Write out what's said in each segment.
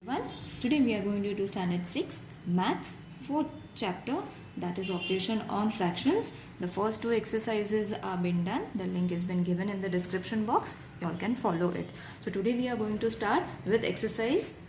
One. Today we are going to do standard 6 maths 4th chapter, that is operation on fractions. The first two exercises are been done. The link has been given in the description box. You all can follow it. So today we are going to start with exercise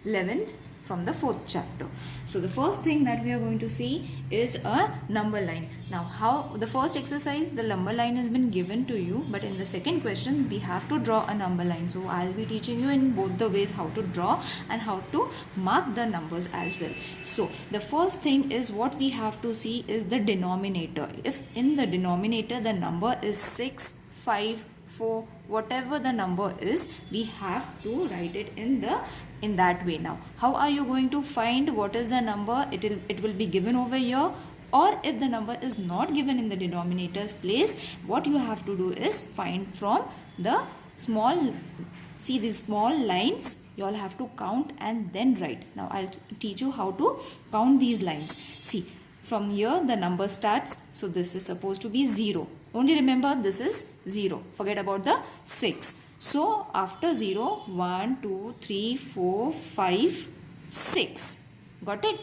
11 from the 4th chapter. So the first thing that we are going to see is a number line. Now how the first exercise, the number line has been given to you, but in the second question we have to draw a number line. So I'll be teaching you in both the ways how to draw and how to mark the numbers as well. So the first thing is what we have to see is the denominator. If in the denominator the number is 6, 5, 4, whatever the number is, we have to write it in that way. Now how are you going to find what is the number? It will be given over here, or if the number is not given in the denominator's place, what you have to do is find from the small, see these small lines, you all have to count and then write. Now I'll teach you how to count these lines. See, from here the number starts, so this is supposed to be 0. Only remember this is 0. Forget about the 6. So after 0, 1, 2, 3, 4, 5, 6. Got it?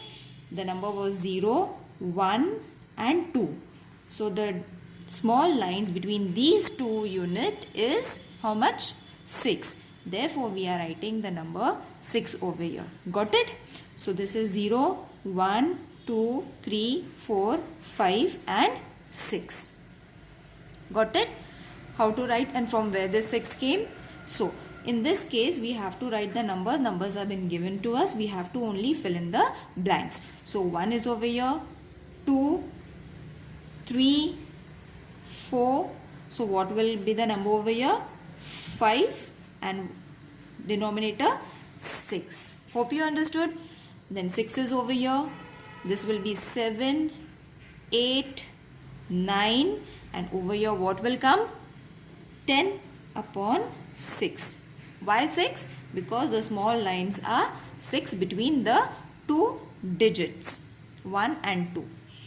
The number was 0, 1 and 2. So the small lines between these two units is how much? 6. Therefore we are writing the number 6 over here. Got it? So this is 0, 1, 2, 3, 4, 5 and 6. Got it? How to write and from where this 6 came? So in this case we have to write the numbers have been given to us. We have to only fill in the blanks. So 1 is over here, 2, 3, 4. So what will be the number over here? 5 and denominator 6. Hope you understood. Then 6 is over here. This will be 7, 8, 9 and over here what will come? 10 upon 6. Why 6? Because the small lines are 6 between the two digits 1 and 2.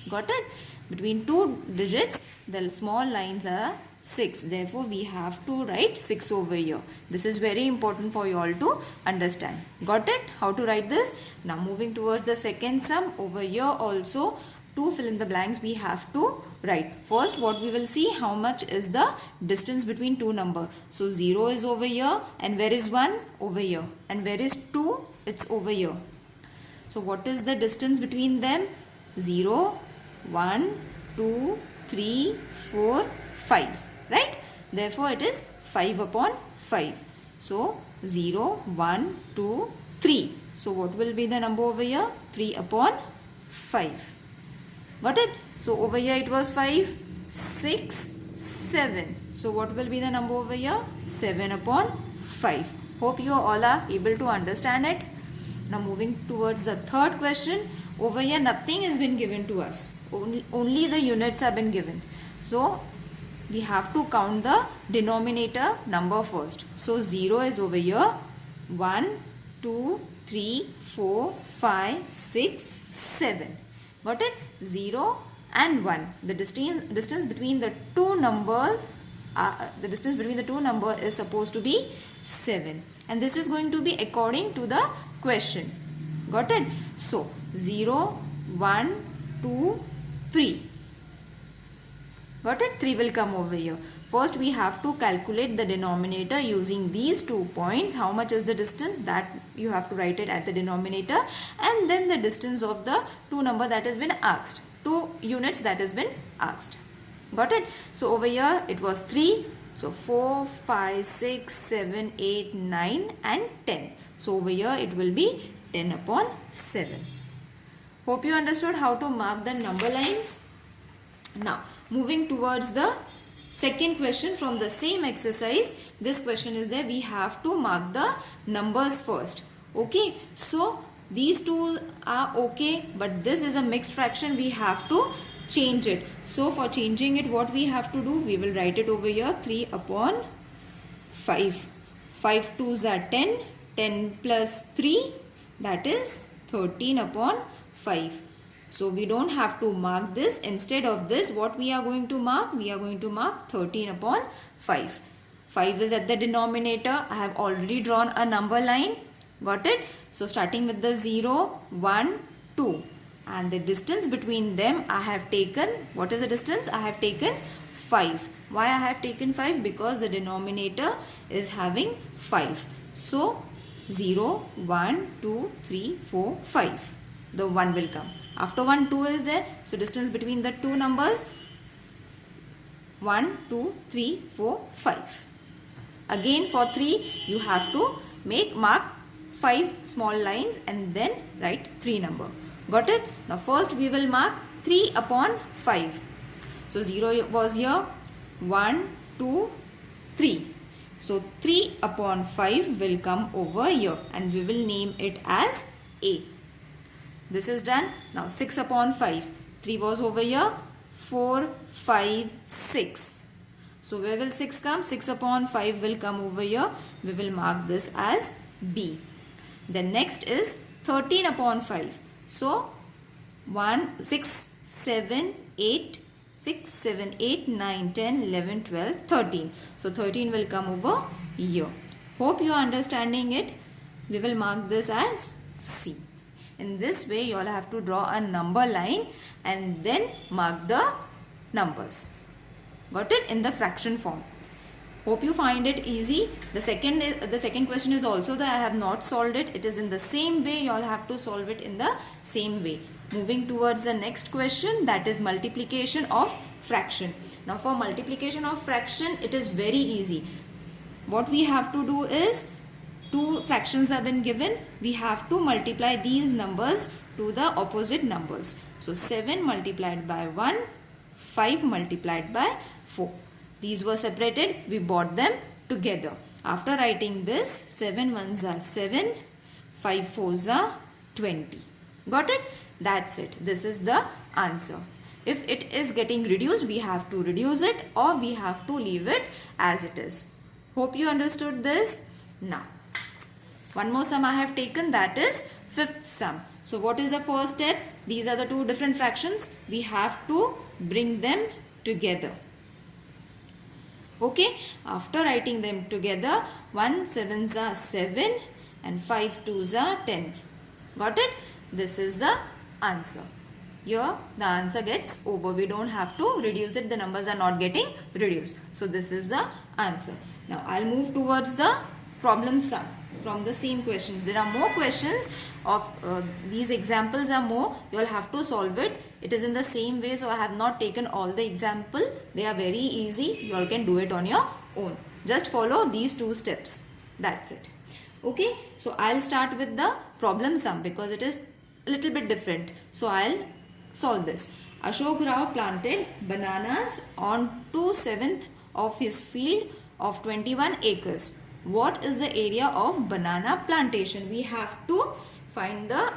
Got it? Between two digits the small lines are 6. Therefore we have to write 6 over here. This is very important for you all to understand. Got it? How to write this? Now moving towards the second sum, over here also to fill in the blanks we have to write. First what we will see, how much is the distance between two numbers. So 0 is over here and where is 1? Over here. And where is 2? It's over here. So what is the distance between them? 0, 1, 2, 3, 4, 5. Right? Therefore it is 5 upon 5. So 0, 1, 2, 3. So what will be the number over here? 3 upon 5. Got it? So over here it was 5, 6, 7. So what will be the number over here? 7 upon 5. Hope you all are able to understand it. Now moving towards the third question. Over here nothing has been given to us. Only the units have been given. So we have to count the denominator number first. So 0 is over here. 1, 2, 3, 4, 5, 6, 7. Got it? 0 and 1. The distance between the two numbers, is supposed to be 7. And this is going to be according to the question. Got it? So 0, 1, 2, 3. Got it? 3 will come over here. First we have to calculate the denominator using these 2 points. How much is the distance? That you have to write it at the denominator. And then the distance of the two number that has been asked. 2 units that has been asked. Got it? So over here it was 3. So 4, 5, 6, 7, 8, 9 and 10. So over here it will be 10 upon 7. Hope you understood how to mark the number lines. Now moving towards the second question from the same exercise. This question is there. We have to mark the numbers first. Okay. So these two are okay, but this is a mixed fraction. We have to change it. So for changing it, what we have to do? We will write it over here. 3 upon 5. 5 2s are 10. 10 plus 3, that is 13 upon 5. So we don't have to mark this. Instead of this, what we are going to mark? We are going to mark 13 upon 5. 5 is at the denominator. I have already drawn a number line. Got it? So starting with the 0, 1, 2. And the distance between them I have taken, what is the distance? I have taken 5. Why I have taken 5? Because the denominator is having 5. So 0, 1, 2, 3, 4, 5. The 1 will come. After 1, 2 is there. So distance between the two numbers 1, 2, 3, 4, 5. Again for 3 you have to mark 5 small lines and then write 3 number. Got it? Now first we will mark 3 upon 5. So 0 was here, 1, 2, 3. So 3 upon 5 will come over here and we will name it as A. This is done. Now 6 upon 5. 3 was over here, 4, 5, 6. So where will 6 come? 6 upon 5 will come over here. We will mark this as B. Then next is 13 upon 5. So 6, 7, 8, 9, 10, 11, 12, 13. So 13 will come over here. Hope you are understanding it. We will mark this as C. In this way you all have to draw a number line and then mark the numbers. Got it? In the fraction form. Hope you find it easy. The second question is also that I have not solved it. It is in the same way. You all have to solve it in the same way. Moving towards the next question, that is multiplication of fraction. Now for multiplication of fraction, it is very easy. What we have to do is, two fractions have been given. We have to multiply these numbers to the opposite numbers. So 7 multiplied by 1, 5 multiplied by 4. These were separated. We brought them together. After writing this, 7 ones are 7, 5 fours are 20. Got it? That's it. This is the answer. If it is getting reduced, we have to reduce it or we have to leave it as it is. Hope you understood this. Now, one more sum I have taken, that is fifth sum. So what is the first step? These are the two different fractions. We have to bring them together. Okay, after writing them together, 1 7s are 7 and 5 2s are 10. Got it? This is the answer. Here the answer gets over. We don't have to reduce it. The numbers are not getting reduced. So this is the answer. Now I'll move towards the problem sum from the same questions. There are more questions of these examples are more. You all have to solve it. It is in the same way. So I have not taken all the example. They are very easy. You all can do it on your own. Just follow these two steps. That's it. Okay. So I'll start with the problem sum because it is a little bit different. So I'll solve this. Ashok Rao planted bananas on 2/7 of his field of 21 acres. What is the area of banana plantation? We have to find the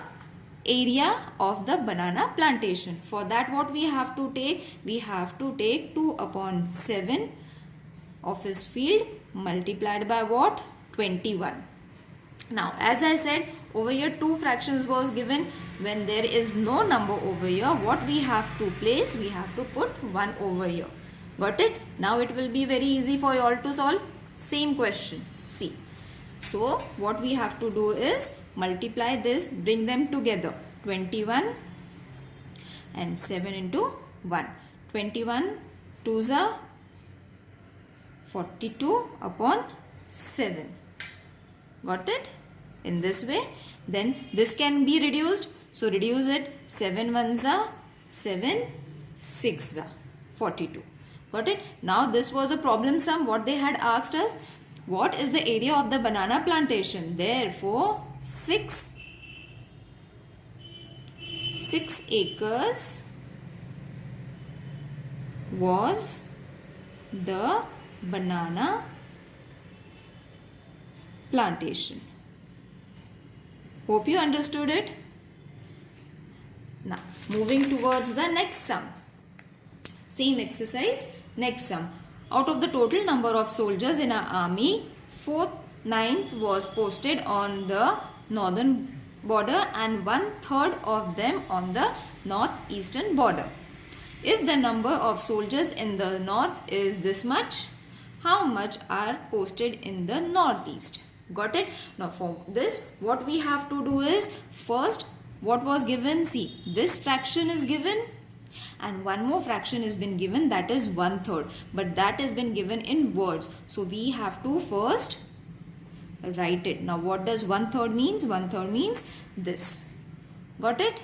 area of the banana plantation. For that, what we have to take? We have to take 2/7 of his field multiplied by what? 21. Now, as I said, over here two fractions was given. When there is no number over here, what we have to place? We have to put 1 over here. Got it? Now it will be very easy for you all to solve. Same question. See. So what we have to do is multiply this, bring them together. 21 and 7 into 1. 21 2s are 42 upon 7. Got it? In this way. Then this can be reduced. So reduce it. 7 ones are 7, 6 are 42. Got it? Now this was a problem sum. What they had asked us, what is the area of the banana plantation? Therefore 6 acres was the banana plantation. Hope you understood it. Now moving towards the next sum. Same exercise. Next sum. Out of the total number of soldiers in our army, 4th, 9th was posted on the northern border and 1/3 of them on the northeastern border. If the number of soldiers in the north is this much, how much are posted in the northeast? Got it? Now for this, what we have to do is, first, what was given? See, this fraction is given and one more fraction has been given, that is 1/3, but that has been given in words. So we have to first write it. Now what does 1/3 means? 1/3 means this. Got it?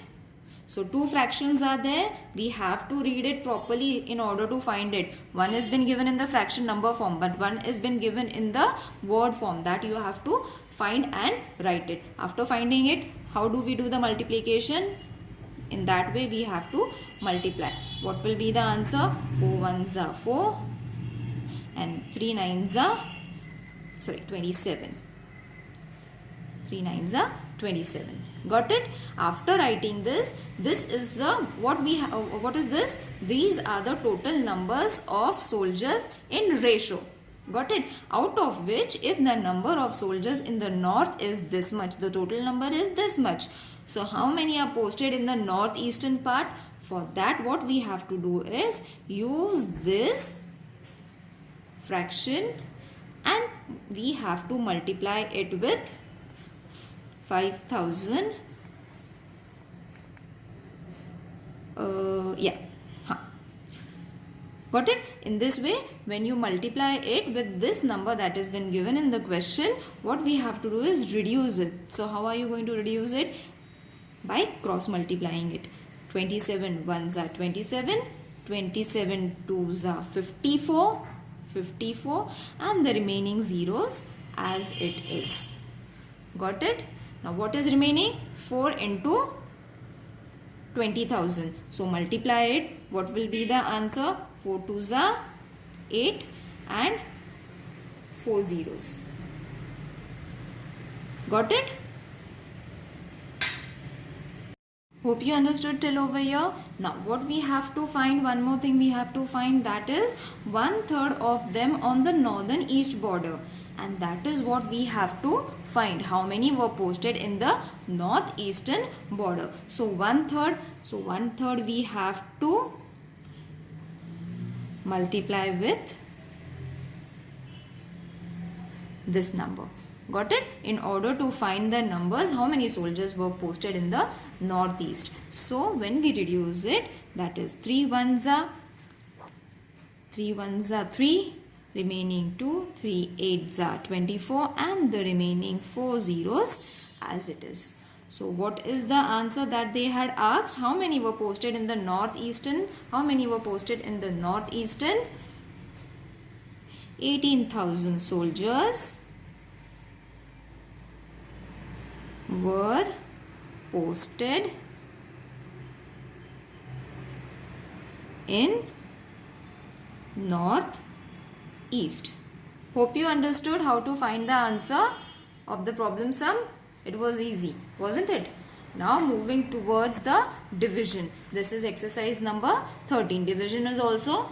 So two fractions are there. We have to read it properly in order to find it. One has been given in the fraction number form, but one has been given in the word form. That you have to find and write it. After finding it, how do we do the multiplication? In that way we have to multiply. What will be the answer? 4 ones are 4 and 3 nines are 27. 3 nines are 27. Got it? After writing this is the what is this? These are the total numbers of soldiers in ratio. Got it? Out of which, if the number of soldiers in the north is this much, the total number is this much. So how many are posted in the northeastern part? For that, what we have to do is use this fraction and we have to multiply it with 5,000. Got it? In this way, when you multiply it with this number that has been given in the question, what we have to do is reduce it. So how are you going to reduce it? By cross multiplying it. 27 ones are 27, 27 twos are 54, and the remaining zeros as it is. Got it? Now what is remaining? 4 into 20,000. So multiply it. What will be the answer? 4 twos are 8 and 4 zeros. Got it? Hope you understood till over here. Now what we have to find, one more thing we have to find, that is 1/3 of them on the northern east border, and that is what we have to find. How many were posted in the northeastern border? So 1/3 we have to multiply with this number. Got it? In order to find the numbers, how many soldiers were posted in the northeast. So when we reduce it, that is 3 ones are 3, remaining 2, 3 8s are 24, and the remaining 4 zeros as it is. So what is the answer that they had asked? How many were posted in the northeastern? How many were posted in the northeastern? 18,000 soldiers were posted in northeast. Hope you understood how to find the answer of the problem sum. It was easy, wasn't it? Now moving towards the division. This is exercise number 13. Division is also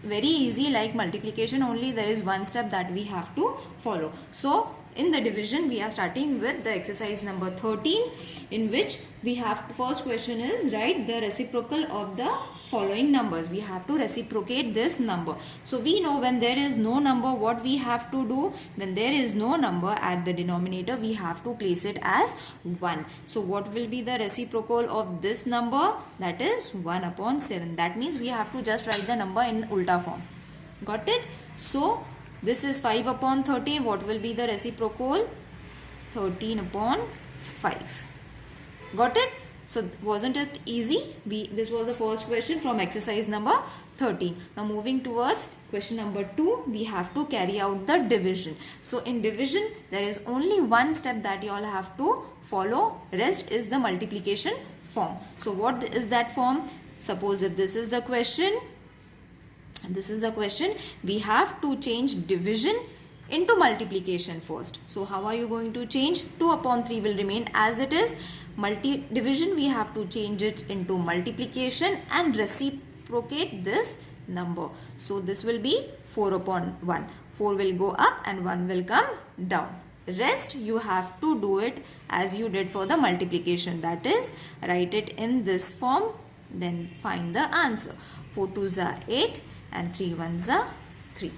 very easy, like multiplication, only there is one step that we have to follow. So in the division, we are starting with the exercise number 13, in which we have, first question is, write the reciprocal of the following numbers. We have to reciprocate this number. So we know when there is no number, what we have to do? When there is no number at the denominator, we have to place it as 1. So what will be the reciprocal of this number? That is 1/7. That means we have to just write the number in ulta form. Got it? So this is 5/13. What will be the reciprocal? 13/5. Got it? So wasn't it easy? This was the first question from exercise number 13. Now moving towards question number 2, we have to carry out the division. So in division, there is only one step that you all have to follow. Rest is the multiplication form. So what is that form? Suppose if this is the question, we have to change division into multiplication first. So how are you going to change? 2/3 will remain as it is. Division, we have to change it into multiplication and reciprocate this number. So this will be 4/1. 4 will go up and 1 will come down. Rest you have to do it as you did for the multiplication. That is, write it in this form, then find the answer. 4 2s are 8 and 3 1s are 3.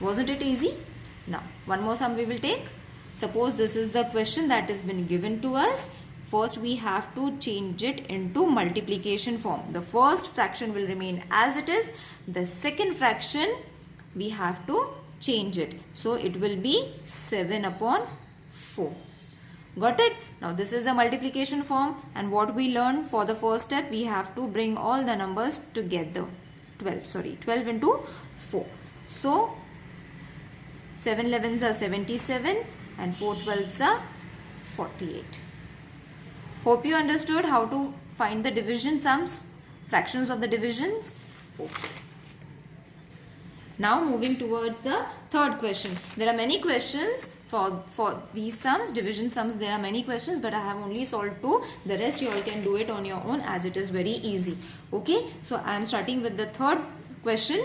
Wasn't it easy? Now, one more sum we will take. Suppose this is the question that has been given to us. First, we have to change it into multiplication form. The first fraction will remain as it is. The second fraction, we have to change it. So, it will be 7 upon 4. Got it? Now, this is the multiplication form, and what we learned for the first step, we have to bring all the numbers together. 12 into 4. So, 7 11s are 77 and 4 12s are 48. Hope you understood how to find the division sums, fractions of the divisions. Okay. Now moving towards the third question. There are many questions for these sums, division sums. There are many questions, but I have only solved 2. The rest you all can do it on your own, as it is very easy. Okay. So I am starting with the third question.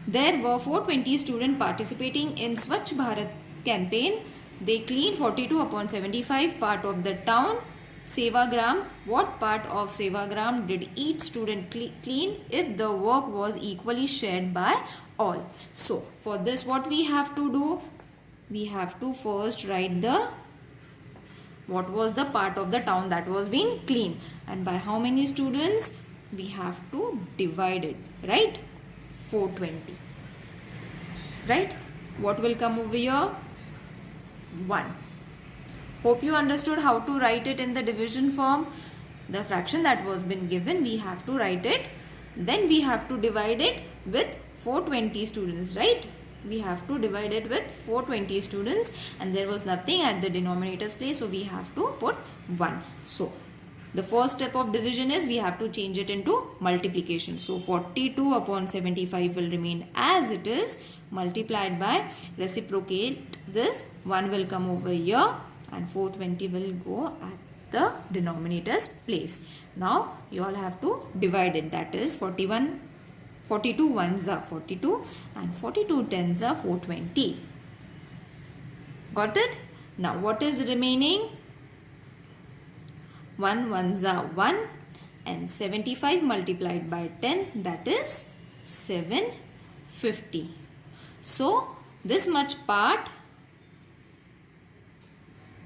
There were 420 students participating in Swachh Bharat campaign. They cleaned 42 upon 75 part of the town Sevagram. What part of Sevagram did each student clean if the work was equally shared by all? So, for this what we have to do? We have to first write what was the part of the town that was being cleaned, and by how many students we have to divide it, right? 420. Right? What will come over here? 1. Hope you understood how to write it in the division form. The fraction that was been given, we have to write it. Then we have to divide it with 420 students, right? We have to divide it with 420 students, and there was nothing at the denominator's place, so we have to put 1. So, the first step of division is we have to change it into multiplication. So, 42 upon 75 will remain as it is, multiplied by, reciprocate this, 1 will come over here and 420 will go at the denominator's place. Now, you all have to divide it. That is 42 ones are 42 and 42 tens are 420. Got it? Now, what is remaining? 1 ones are 1 and 75 multiplied by 10, that is 750. So, this much part,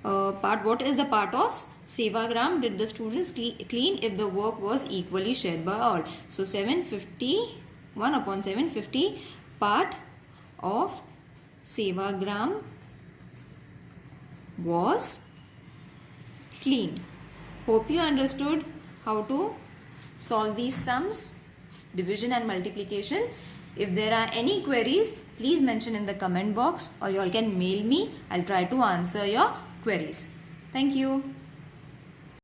what is the part of Sevagram did the students clean if the work was equally shared by all? So, 1 upon 750 part of Sevagram was cleaned. Hope you understood how to solve these sums, division and multiplication. If there are any queries, please mention in the comment box, or you all can mail me. I'll try to answer your queries. Thank you.